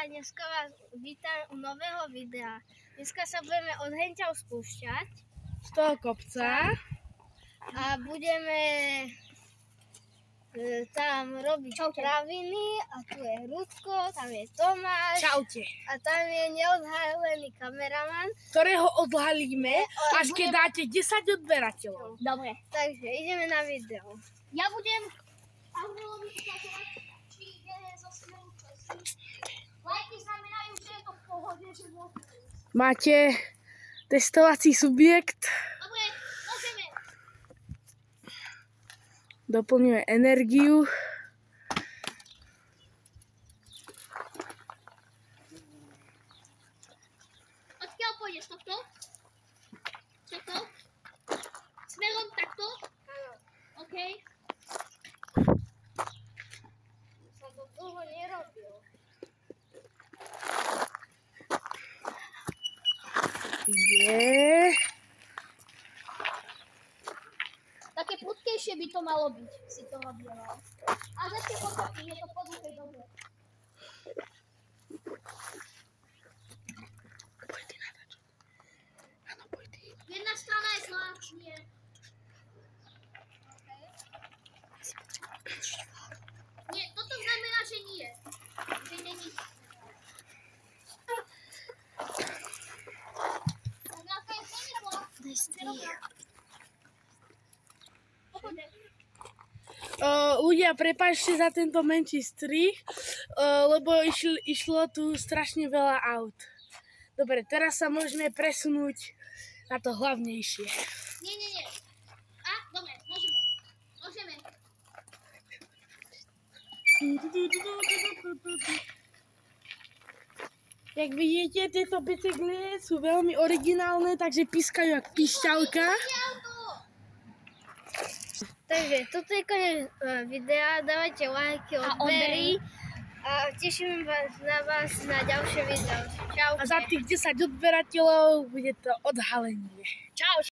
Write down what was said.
a dneska vás vítam u nového videa. Dneska sa budeme od henťav spúšťať z toho kopca a budeme tam robiť kraviny a tu je Rudko, tam je Tomáš. Čaute. A tam je neodhalený kameraman, ktorého odhalíme, až keď dáte 10 odberateľov. Dobre. Takže ideme na video. Ja budem Aurelovi ukazovať, či ide zo smeru cesty. Lajky znamenajú, že je to v pohode, že môžete ísť. Máte testovací subjekt. Dobre, môžeme. Doplňuje energiu. Odkiaľ pôjdeš? Takto? Takto? Smerom takto? OK. Som to dlho nerobil. Je. Také prudkejšie by to malo byť, si to nabieral. A zase potopím, je to podúkej dobre. Jedna strana je zlá, nie. Nie, toto znamená, že nie. Že není. Tak aká je ponikla? Ľudia, prepáčte za tento menší strih, lebo išlo tu strašne veľa aut. Dobre, teraz sa môžeme presunúť na to hlavnejšie. Nie. A, dobre, môžeme. Môžeme. Jak vidíte, tieto bicykle sú veľmi originálne, takže pískajú jak pišťalka. Takže toto je koniec videa, dávajte lajky, odbery a teším vás na ďalšie video. Čau. A za tých 10 odberateľov bude to odhalenie. Čau.